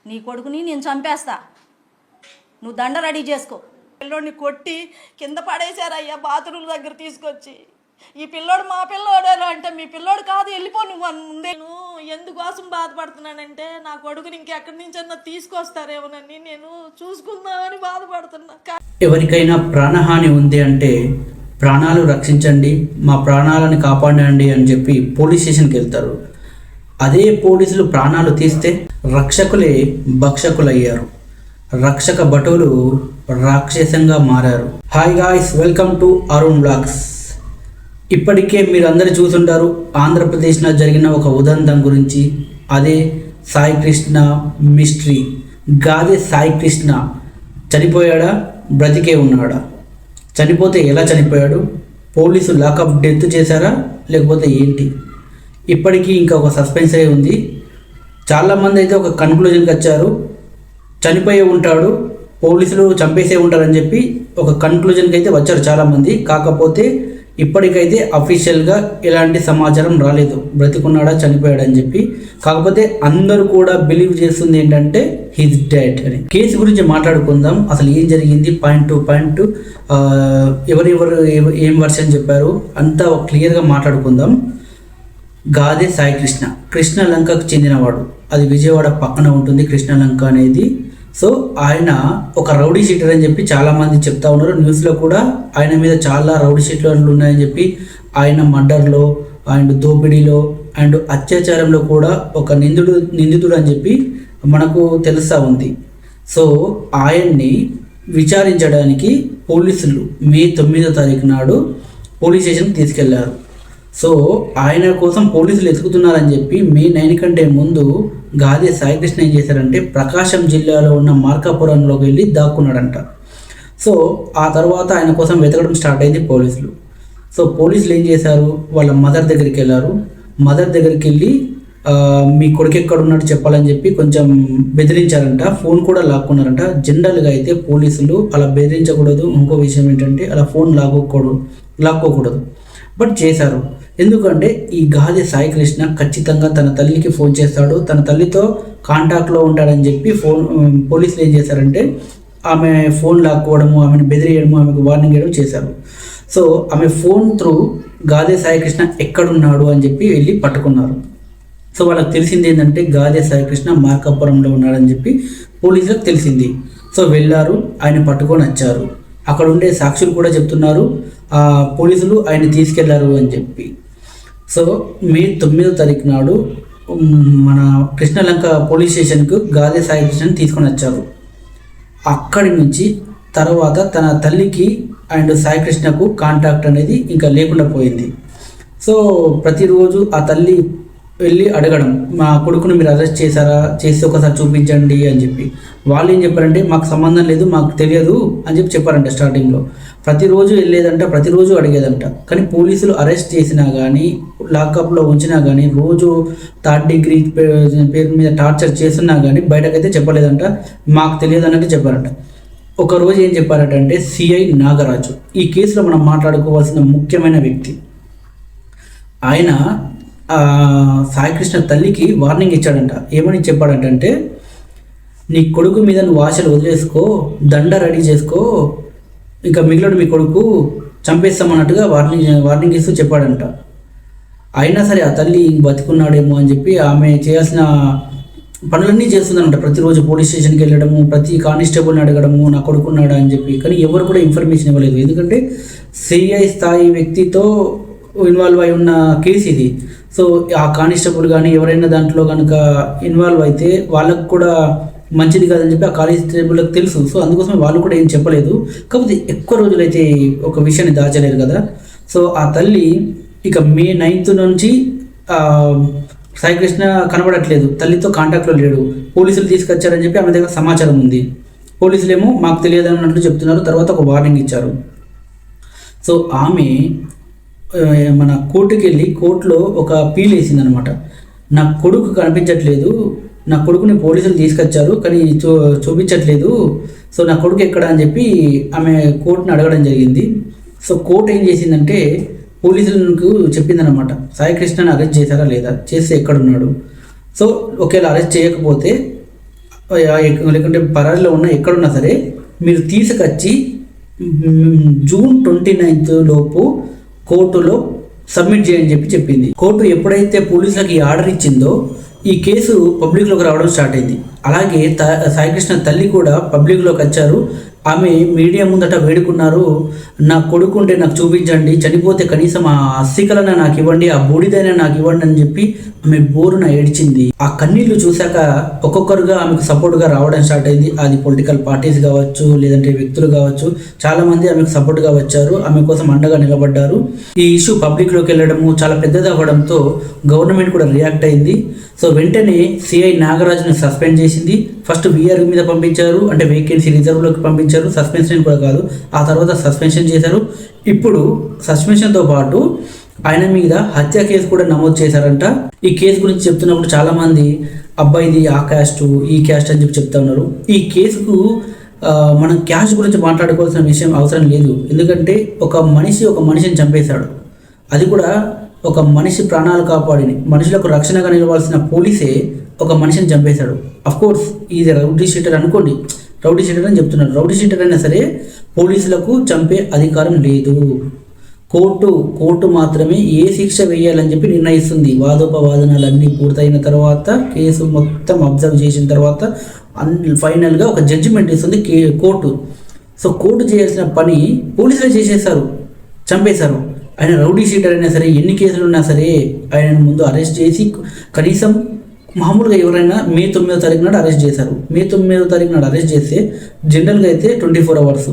నీ కొడుకుని నేను చంపేస్తా, నువ్వు దండ రెడీ చేసుకో. పిల్లోడిని కొట్టి కింద పడేశారయ్యా బాత్రూమ్ దగ్గర తీసుకొచ్చి. ఈ పిల్లోడు మా పిల్లోడేనా అంటే మీ పిల్లోడు కాదు, వెళ్ళిపో నువ్వు అని ముందే. నేను ఎందుకోసం బాధపడుతున్నానంటే నా కొడుకుని ఇంకెక్కడి నుంచన్నా తీసుకొస్తారేమోనని నేను చూసుకుందామని బాధపడుతున్నా. ఎవరికైనా ప్రాణహాని ఉంది అంటే ప్రాణాలు రక్షించండి, మా ప్రాణాలను కాపాడండి అని చెప్పి పోలీస్ స్టేషన్కి వెళ్తారు. అదే పోలీసులు ప్రాణాలు తీస్తే రక్షకులే భక్షకులయ్యారు, రక్షక భటులు రాక్షసంగా మారారు. Hi guys, welcome to Arun vlogs. ఇప్పటికే మీరు అందరూ చూసుంటారు ఆంధ్రప్రదేశ్లో జరిగిన ఒక ఉదంతం గురించి. అదే సాయి కృష్ణ మిస్టరీ. గాదె సాయి కృష్ణ చనిపోయాడా, బ్రతికే ఉన్నాడా? చనిపోతే ఎలా చనిపోయాడు? పోలీసు లాకప్ డెత్ చేశారా లేకపోతే ఏంటి? ఇప్పటికీ ఇంకా ఒక సస్పెన్స్ అయి ఉంది. చాలామంది అయితే ఒక కన్క్లూజన్కి వచ్చారు, చనిపోయే ఉంటాడు, పోలీసులు చంపేసే ఉంటారని చెప్పి ఒక కన్క్లూజన్కి అయితే వచ్చారు చాలామంది. కాకపోతే ఇప్పటికైతే అఫీషియల్గా ఎలాంటి సమాచారం రాలేదు బ్రతికున్నాడా చనిపోయాడని చెప్పి. కాకపోతే అందరూ కూడా బిలీవ్ చేస్తుంది ఏంటంటే హిజ్ డెడ్ అని. కేసు గురించి మాట్లాడుకుందాం, అసలు ఏం జరిగింది, పాయింట్ టు పాయింట్ ఎవరెవరు ఏం వర్షన్ చెప్పారు అంతా క్లియర్గా మాట్లాడుకుందాం. గాదె సాయి కృష్ణ కృష్ణలంకకు చెందినవాడు. అది విజయవాడ పక్కన ఉంటుంది కృష్ణలంక అనేది. సో ఆయన ఒక రౌడీ షీటర్ అని చెప్పి చాలామంది చెప్తా ఉన్నారు. న్యూస్లో కూడా ఆయన మీద చాలా రౌడీ షీటర్లు ఉన్నాయని చెప్పి, ఆయన మర్డర్లో అండ్ దోపిడీలో అండ్ అత్యాచారంలో కూడా ఒక నిందితుడు అని చెప్పి మనకు తెలుస్తూ ఉంది. సో ఆయన్ని విచారించడానికి పోలీసులు మే 9వ తారీఖు నాడు పోలీస్ స్టేషన్కి తీసుకెళ్లారు. సో ఆయన కోసం పోలీసులు ఎతుకుతున్నారని చెప్పి మే 9 కంటే ముందు గాదె సాయి కృష్ణ ఏం చేశారంటే ప్రకాశం జిల్లాలో ఉన్న మార్కాపురంలోకి వెళ్ళి దాక్కున్నాడంట. సో ఆ తర్వాత ఆయన కోసం వెతకడం స్టార్ట్ అయింది పోలీసులు. సో పోలీసులు ఏం చేశారు, వాళ్ళ మదర్ దగ్గరికి వెళ్ళారు. మదర్ దగ్గరికి వెళ్ళి మీ కొడుకు ఎక్కడ ఉన్నట్టు చెప్పాలని చెప్పి కొంచెం బెదిరించారంట. ఫోన్ కూడా లాక్కున్నారంట. జనరల్గా అయితే పోలీసులు అలా బెదిరించకూడదు. ఇంకో విషయం ఏంటంటే అలా ఫోన్ లాక్కోకూడదు, బట్ చేశారు. ఎందుకంటే ఈ గాదె సాయి కృష్ణ ఖచ్చితంగా తన తల్లికి ఫోన్ చేస్తాడు, తన తల్లితో కాంటాక్ట్లో ఉంటాడని చెప్పి పోలీసులు ఏం చేశారంటే ఆమె ఫోన్ లాక్కోవడము, ఆమెను బెదిరియడము, ఆమెకు వార్నింగ్ ఇవ్వడం చేశారు. సో ఆమె ఫోన్ త్రూ గాదె సాయి కృష్ణ ఎక్కడున్నాడు అని చెప్పి వెళ్ళి పట్టుకున్నారు. సో వాళ్ళకి తెలిసింది ఏంటంటే గాదె సాయి కృష్ణ మార్కాపురంలో ఉన్నాడని చెప్పి పోలీసులకు తెలిసింది. సో వెళ్ళారు, ఆయన పట్టుకొని వచ్చారు. అక్కడ ఉండే సాక్షులు కూడా చెప్తున్నారు పోలీసులు ఆయన తీసుకెళ్లారు అని చెప్పి. సో మే 9వ తారీఖు నాడు మన కృష్ణలంక పోలీస్ స్టేషన్కు గాదె సాయి కృష్ణని తీసుకొని వచ్చారు. అక్కడి నుంచి తర్వాత తన తల్లికి అండ్ సాయి కృష్ణకు కాంటాక్ట్ అనేది ఇంకా లేకుండా పోయింది. సో ప్రతిరోజు ఆ తల్లి వెళ్ళి అడగడం, మా కొడుకును మీరు అరెస్ట్ చేశారా, చేస్తే ఒకసారి చూపించండి అని చెప్పి. వాళ్ళు ఏం చెప్పారంటే మాకు సంబంధం లేదు, మాకు తెలియదు అని చెప్పి చెప్పారంట స్టార్టింగ్లో. ప్రతిరోజు వెళ్ళేదంట, ప్రతిరోజు అడిగేదంట. కానీ పోలీసులు అరెస్ట్ చేసినా కానీ లాకప్లో ఉంచినా కానీ రోజు 3rd డిగ్రీ పేరు మీద టార్చర్ చేస్తున్నా కానీ బయటకైతే చెప్పలేదంట, మాకు తెలియదు అన్నట్టు చెప్పారంట. ఒకరోజు ఏం చెప్పారంటే సిఐ నాగరాజు, ఈ కేసులో మనం మాట్లాడుకోవాల్సిన ముఖ్యమైన వ్యక్తి, ఆయన సాయి కృష్ణ తల్లికి వార్నింగ్ ఇచ్చాడంట. ఏమని చెప్పాడంటే నీ కొడుకు మీద నువ్వు ఆశలు వదిలేసుకో, దండ రెడీ చేసుకో, ఇంకా మిగిలిన మీ కొడుకు చంపేస్తామన్నట్టుగా వార్నింగ్ ఇస్తూ చెప్పాడంట. అయినా సరే ఆ తల్లి బతికున్నాడేమో అని చెప్పి ఆమె చేయాల్సిన పనులన్నీ చేస్తుందనంట. ప్రతిరోజు పోలీస్ స్టేషన్కి వెళ్ళడము, ప్రతి కానిస్టేబుల్ని అడగడము నా కొడుకున్నాడా అని చెప్పి. కానీ ఎవరు కూడా ఇన్ఫర్మేషన్ ఇవ్వలేదు. ఎందుకంటే సిఐ స్థాయి వ్యక్తితో ఇన్వాల్వ్ అయి ఉన్న కేసు ఇది. సో ఆ కానిస్టేబుల్ కానీ ఎవరైనా దాంట్లో కనుక ఇన్వాల్వ్ అయితే వాళ్ళకు కూడా మంచిది కాదని చెప్పి ఆ కానిస్టేబుల్కి తెలుసు. సో అందుకోసం వాళ్ళు కూడా ఏం చెప్పలేదు. కాకపోతే ఎక్కువ రోజులైతే ఒక విషయాన్ని దాచలేరు కదా. సో ఆ తల్లి ఇక మే 9th నుంచి సాయి కృష్ణ కనబడట్లేదు, తల్లితో కాంటాక్ట్లో లేడు. పోలీసులు తీసుకొచ్చారని చెప్పి ఆమె దగ్గర సమాచారం ఉంది. పోలీసులు ఏమో మాకు తెలియదు అన్నట్లు చెప్తున్నారు. తర్వాత ఒక వార్నింగ్ ఇచ్చారు. సో ఆమె మన కోర్టుకి వెళ్ళి కోర్టులో ఒక పీల్ వేసింది అనమాట. నా కొడుకు కనిపించట్లేదు, నా కొడుకుని పోలీసులు తీసుకొచ్చారు కానీ చూపించట్లేదు, సో నా కొడుకు ఎక్కడ అని చెప్పి ఆమె కోర్టుని అడగడం జరిగింది. సో కోర్టు ఏం చేసిందంటే పోలీసులకు చెప్పిందనమాట, సాయి కృష్ణని అరెస్ట్ చేశారా లేదా, చేస్తే ఎక్కడున్నాడు. సో ఒకవేళ అరెస్ట్ చేయకపోతే లేకుంటే పరారీలో ఉన్న ఎక్కడున్నా సరే మీరు తీసుకొచ్చి జూన్ 29 లోపు కోర్టులో సబ్మిట్ చేయని చెప్పింది. కోర్టు ఎప్పుడైతే పోలీసులకు ఈ ఆర్డర్ ఇచ్చిందో ఈ కేసు పబ్లిక్లోకి రావడం స్టార్ట్ అయింది. అలాగే సాయికృష్ణ తల్లి కూడా పబ్లిక్లోకి వచ్చారు. ఆమె మీడియా ముందట వేడుకున్నారు, నా కొడుకు ఉంటే నాకు చూపించండి, చనిపోతే కనీసం ఆ అస్థికలైనా నాకు ఇవ్వండి, ఆ బూడిదైనా నాకు ఇవ్వండి అని చెప్పి ఆమె బోరున ఏడ్చింది. ఆ కన్నీళ్లు చూశాక ఒక్కొక్కరుగా ఆమెకు సపోర్ట్గా రావడం స్టార్ట్ అయింది. అది పొలిటికల్ పార్టీస్ కావచ్చు, లేదంటే వ్యక్తులు కావచ్చు, చాలా మంది ఆమెకు సపోర్ట్గా వచ్చారు, ఆమె కోసం అండగా నిలబడ్డారు. ఈ ఇష్యూ పబ్లిక్లోకి వెళ్ళడము చాలా పెద్దది అవ్వడంతో గవర్నమెంట్ కూడా రియాక్ట్ అయింది. సో వెంటనే సిఐ నాగరాజుని సస్పెండ్ చేసింది. ఫస్ట్ వీఆర్ మీద పంపించారు, అంటే వేకెన్సీ రిజర్వ్లోకి పంపించారు, సస్పెన్షన్ కూడా కాదు, ఆ తర్వాత సస్పెన్షన్ చేశారు. ఇప్పుడు సస్పెన్షన్తో పాటు ఆయన మీద హత్య కేసు కూడా నమోదు చేశారంట. ఈ కేసు గురించి చెప్తున్నప్పుడు చాలామంది అబ్బాయిది ఆ క్యాస్ట్ ఈ క్యాస్ట్ అని చెప్పి చెప్తా ఉన్నారు. ఈ కేసుకు మనం క్యాస్ట్ గురించి మాట్లాడుకోవాల్సిన విషయం అవసరం లేదు. ఎందుకంటే ఒక మనిషిని చంపేశాడు, అది కూడా ఒక మనిషి ప్రాణాలు కాపాడిని మనుషులకు రక్షణగా నిలవాల్సిన పోలీసే ఒక మనిషిని చంపేశాడు. అఫ్కోర్స్ ఇది రౌడీ షీటర్ అనుకోండి, రౌడీ షీటర్ అని చెప్తున్నారు. రౌడీ షీటర్ అయినా సరే పోలీసులకు చంపే అధికారం లేదు. కోర్టు మాత్రమే ఏ శిక్ష వేయాలని చెప్పి నిర్ణయిస్తుంది. వాదోపవాదనాలన్నీ పూర్తయిన తర్వాత, కేసు మొత్తం అబ్జర్వ్ చేసిన తర్వాత ఫైనల్గా ఒక జడ్జిమెంట్ ఇస్తుంది కోర్టు. సో కోర్టు చేయాల్సిన పని పోలీసులే చేసేసారు, చంపేశారు. ఆయన రౌడీ షీటర్ అయినా సరే, ఎన్ని కేసులు ఉన్నా సరే ఆయనను ముందు అరెస్ట్ చేసి, కనీసం మామూలుగా ఎవరైనా మే 9వ తారీఖు నాడు అరెస్ట్ చేశారు. మే 9వ తారీఖు నాడు అరెస్ట్ చేస్తే జనరల్గా అయితే 24 hours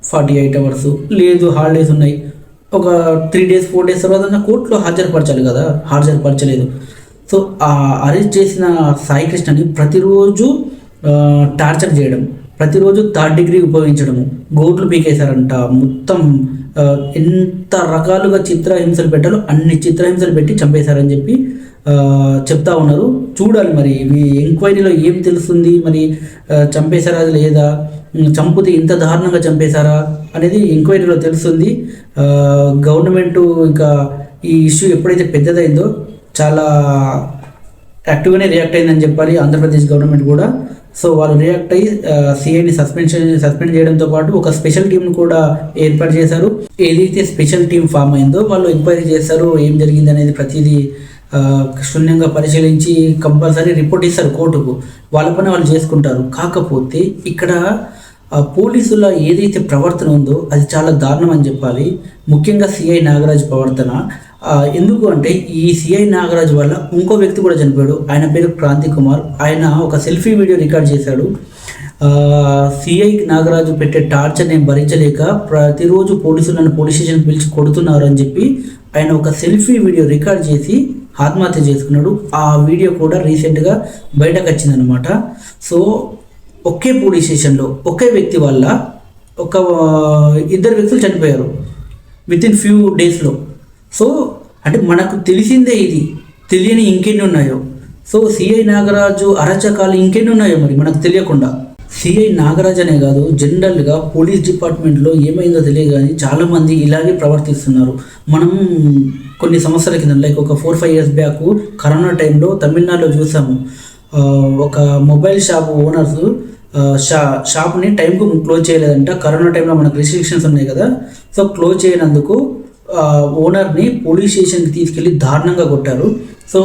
48 hours, లేదు హాలిడేస్ ఉన్నాయి, ఒక 3 days 4 days తర్వాత కోర్టులో హాజరుపరచాలి కదా, హాజరుపరచలేదు. సో ఆ అరెస్ట్ చేసిన సాయికృష్ణని ప్రతిరోజు టార్చర్ చేయడం, ప్రతిరోజు 3rd degree ఉపయోగించడము, గోట్లు పీకేశారంట. మొత్తం ఎంత రకాలుగా చిత్రహింసలు పెట్టాలో అన్ని చిత్రహింసలు పెట్టి చంపేశారని చెప్పి చెప్తా ఉన్నారు. చూడాలి మరి ఇవి ఎంక్వైరీలో ఏం తెలుస్తుంది, మరి చంపేశారా లేదా, చంపితే ఇంత దారుణంగా చంపేశారా అనేది ఎంక్వైరీలో తెలుస్తుంది. గవర్నమెంట్ ఇంకా ఈ ఇష్యూ ఎప్పుడైతే పెద్దదైందో చాలా యాక్టివ్గానే రియాక్ట్ అయిందని చెప్పాలి ఆంధ్రప్రదేశ్ గవర్నమెంట్ కూడా. సో వాళ్ళు రియాక్ట్ అయ్యి సిఐని సస్పెండ్ చేయడంతో పాటు ఒక స్పెషల్ టీంను కూడా ఏర్పాటు చేశారు. ఏదైతే స్పెషల్ టీం ఫామ్ అయిందో వాళ్ళు ఎంక్వైరీ చేస్తారు, ఏం జరిగింది అనేది ప్రతిదీ క్షుణ్ణంగా పరిశీలించి కంపల్సరీ రిపోర్ట్ ఇస్తారు కోర్టుకు. వాళ్ళ పని వాళ్ళు చేసుకుంటారు. కాకపోతే ఇక్కడ పోలీసుల ఏదైతే ప్రవర్తన ఉందో అది చాలా దారుణం అని చెప్పాలి. ముఖ్యంగా సిఐ నాగరాజ్ ప్రవర్తన. ఎందుకు అంటే ఈ సిఐ నాగరాజ్ వల్ల ఇంకో వ్యక్తి కూడా చనిపోయాడు. ఆయన పేరు క్రాంతి కుమార్. ఆయన ఒక సెల్ఫీ వీడియో రికార్డ్ చేశాడు. సిఐ నాగరాజు పెట్టే టార్చర్ నేను భరించలేక ప్రతిరోజు పోలీసులను పోలీస్ స్టేషన్కి పిలిచి కొడుతున్నారు అని చెప్పి ఆయన ఒక సెల్ఫీ వీడియో రికార్డ్ చేసి ఆత్మహత్య చేసుకున్నాడు. ఆ వీడియో కూడా రీసెంట్గా బయటకు వచ్చిందనమాట. సో ఒకే పోలీస్ స్టేషన్లో ఒకే వ్యక్తి వల్ల ఒక 2 వ్యక్తులు చనిపోయారు వితిన్ ఫ్యూ డేస్లో. సో అంటే మనకు తెలిసిందే ఇది, తెలియని ఇంకెన్ని ఉన్నాయో. సో సిఐ నాగరాజు అరాచకాలు ఇంకెన్ని ఉన్నాయో మరి మనకు తెలియకుండా. సిఐ నాగరాజ్ అనే కాదు, జనరల్గా పోలీస్ డిపార్ట్మెంట్లో ఏమైందో తెలియదు కానీ చాలామంది ఇలాగే ప్రవర్తిస్తున్నారు. మనం కొన్ని సంవత్సరాల కింద లైక్ ఒక 4-5 years బ్యాక్ కరోనా టైంలో తమిళనాడులో చూసాము. ఒక మొబైల్ షాప్ ఓనర్స్ షాప్ని టైంకు క్లోజ్ చేయలేదంట. కరోనా టైంలో మనకు రిస్ట్రిక్షన్స్ ఉన్నాయి కదా, సో క్లోజ్ చేయనందుకు ఓనర్ని పోలీస్ స్టేషన్కి తీసుకెళ్ళి దారుణంగా కొట్టారు. సో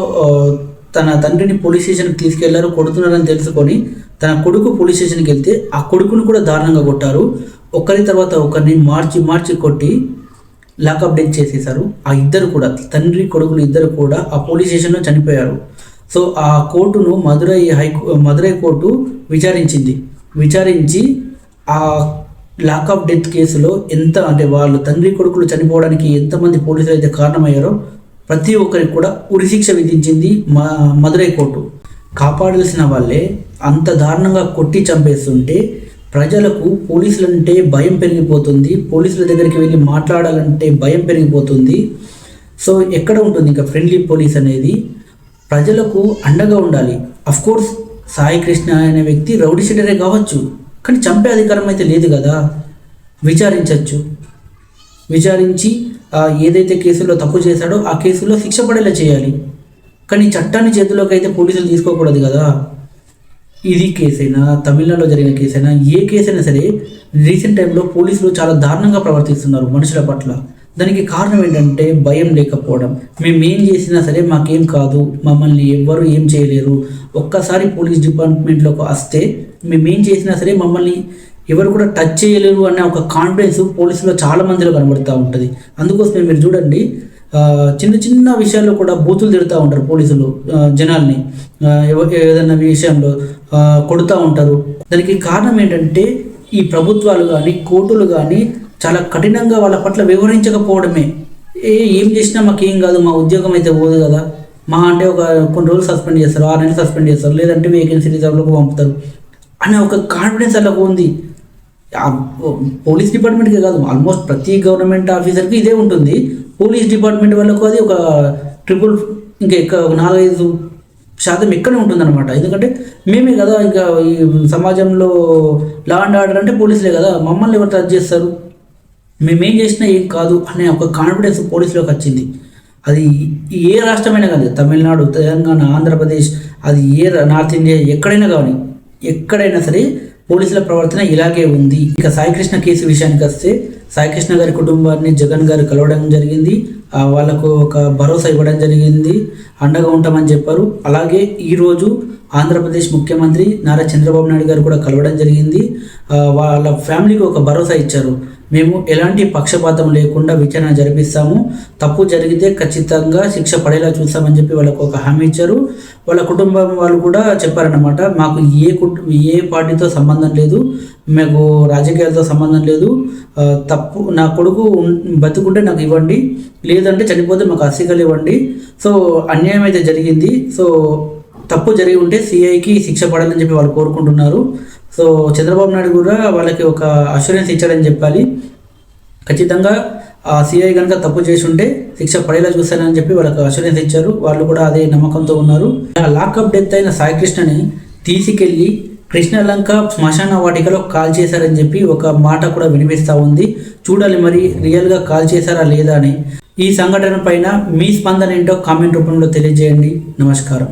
తన తండ్రిని పోలీస్ స్టేషన్కి తీసుకెళ్లారు, కొడుతున్నారని తెలుసుకొని తన కొడుకు పోలీస్ స్టేషన్కి వెళ్తే ఆ కొడుకును కూడా దారుణంగా కొట్టారు. ఒకరి తర్వాత ఒకరిని మార్చి కొట్టి లాకప్ డెత్ చేసేశారు. ఆ ఇద్దరు కూడా, తండ్రి కొడుకులు ఇద్దరు కూడా ఆ పోలీస్ స్టేషన్లో చనిపోయారు. సో ఆ కోర్టును మదురై కోర్టు విచారించి ఆ లాకప్ డెత్ కేసులో ఎంత అంటే వాళ్ళు తండ్రి కొడుకులు చనిపోవడానికి ఎంతమంది పోలీసులు అయితే కారణమయ్యారో ప్రతి ఒక్కరికి కూడా ఉరిశిక్ష విధించింది మదురై కోర్టు. కాపాడాల్సిన వాళ్ళే అంత దారుణంగా కొట్టి చంపేస్తుంటే ప్రజలకు పోలీసులంటే భయం పెరిగిపోతుంది, పోలీసుల దగ్గరికి వెళ్ళి మాట్లాడాలంటే భయం పెరిగిపోతుంది. సో ఎక్కడ ఉంటుంది ఇంకా ఫ్రెండ్లీ పోలీస్ అనేది? ప్రజలకు అండగా ఉండాలి. అఫ్కోర్స్ సాయికృష్ణ అనే వ్యక్తి రౌడీ షీటరే కావచ్చు, కానీ చంపే అధికారం అయితే లేదు కదా. విచారించి ఏదైతే కేసులో తప్పు చేశాడో ఆ కేసులో శిక్ష పడేలా చేయాలి. కానీ చట్టాన్ని చేతిలోకి అయితే పోలీసులు తీసుకోకూడదు కదా. ఇది కేసైనా, తమిళనాడులో జరిగిన కేసైనా, ఏ కేసైనా సరే రీసెంట్ టైంలో పోలీసులు చాలా దారుణంగా ప్రవర్తిస్తున్నారు మనుషుల పట్ల. దానికి కారణం ఏంటంటే భయం లేకపోవడం. మేము ఏం చేసినా సరే మాకేం కాదు, మమ్మల్ని ఎవ్వరు ఏం చేయలేరు, ఒక్కసారి పోలీస్ డిపార్ట్మెంట్లోకి వస్తే మేమేం చేసినా సరే మమ్మల్ని ఎవరు కూడా టచ్ చేయలేరు అనే ఒక కాన్ఫిడెన్స్ పోలీసులో చాలా మందిలో కనబడుతూ ఉంటుంది. అందుకోసమే మీరు చూడండి, చిన్న చిన్న విషయాల్లో కూడా బూతులు తిడుతూ ఉంటారు పోలీసులు జనాల్ని, ఏదైనా విషయంలో కొడుతూ ఉంటారు. దానికి కారణం ఏంటంటే ఈ ప్రభుత్వాలు కానీ కోర్టులు కానీ చాలా కఠినంగా వాళ్ళ పట్ల వివరించకపోవడమే. ఏం చేసినా మాకేం కాదు, మా ఉద్యోగం అయితే పోదు కదా, మా అంటే ఒక కొన్ని రోజులు సస్పెండ్ చేస్తారు, 6 నెలలు సస్పెండ్ చేస్తారు, లేదంటే వేకెన్సీ రిజర్వ్లోకి పంపుతారు అనే ఒక కాన్ఫిడెన్స్ అలా ఉంది. పోలీస్ డిపార్ట్మెంట్కే కాదు, ఆల్మోస్ట్ ప్రతి గవర్నమెంట్ ఆఫీసర్కి ఇదే ఉంటుంది. పోలీస్ డిపార్ట్మెంట్ వాళ్ళకు అది ఒక ఇంకా 4-5% ఎక్కడే ఉంటుందన్నమాట. ఎందుకంటే మేమే కదా ఇంకా ఈ సమాజంలో లా అండ్ ఆర్డర్ అంటే పోలీసులే కదా, మమ్మల్ని ఎవరు టచ్ చేస్తారు, మేమేం చేసినా ఏం కాదు అనే ఒక కాన్ఫిడెన్స్ పోలీసులోకి వచ్చింది. అది ఏ రాష్ట్రమైనా కానీ, తమిళనాడు, తెలంగాణ, ఆంధ్రప్రదేశ్, అది నార్త్ ఇండియా ఎక్కడైనా సరే పోలీసుల ప్రవర్తన ఇలాగే ఉంది. ఇక సాయికృష్ణ కేసు విషయానికి వస్తే, సాయికృష్ణ గారి కుటుంబాన్ని జగన్ గారు కలవడం జరిగింది, వాళ్ళకు ఒక భరోసా ఇవ్వడం జరిగింది, అండగా ఉంటామని చెప్పారు. అలాగే ఈరోజు ఆంధ్రప్రదేశ్ ముఖ్యమంత్రి నారా చంద్రబాబు నాయుడు గారు కూడా కలవడం జరిగింది. వాళ్ళ ఫ్యామిలీకి ఒక భరోసా ఇచ్చారు, మేము ఎలాంటి పక్షపాతం లేకుండా విచారణ జరిపిస్తాము, తప్పు జరిగితే ఖచ్చితంగా శిక్ష పడేలా చూస్తామని చెప్పి వాళ్ళకు ఒక హామీ ఇచ్చారు. వాళ్ళ కుటుంబం వాళ్ళు కూడా చెప్పారన్నమాట, మాకు ఏ పార్టీతో సంబంధం లేదు, మాకు రాజకీయాలతో సంబంధం లేదు, తప్పు నా కొడుకు బతుకుంటే నాకు ఇవ్వండి, లేదంటే చనిపోతే మాకు అసికలు ఇవ్వండి. సో అన్యాయం అయితే జరిగింది, సో తప్పు జరిగి ఉంటే సిఐకి శిక్ష పడాలని చెప్పి వాళ్ళు కోరుకుంటున్నారు. సో చంద్రబాబు నాయుడు కూడా వాళ్ళకి ఒక అష్యూరెన్స్ ఇచ్చాడని చెప్పాలి, ఖచ్చితంగా ఆ సిఐ కనుక తప్పు చేసి ఉంటే శిక్ష పడేలా చూస్తానని చెప్పి వాళ్ళకి అష్యూరెన్స్ ఇచ్చారు. వాళ్ళు కూడా అదే నమ్మకంతో ఉన్నారు. లాకప్ డెత్ అయిన సాయికృష్ణని తీసుకెళ్ళి కృష్ణలంక శ్మశాన వాటికలో కాల్ చేశారని చెప్పి ఒక మాట కూడా వినిపిస్తూ ఉంది. చూడాలి మరి రియల్గా కాల్ చేశారా లేదా అని. ఈ సంఘటన పైన మీ స్పందన ఏంటో కామెంట్ రూపంలో తెలియజేయండి. నమస్కారం.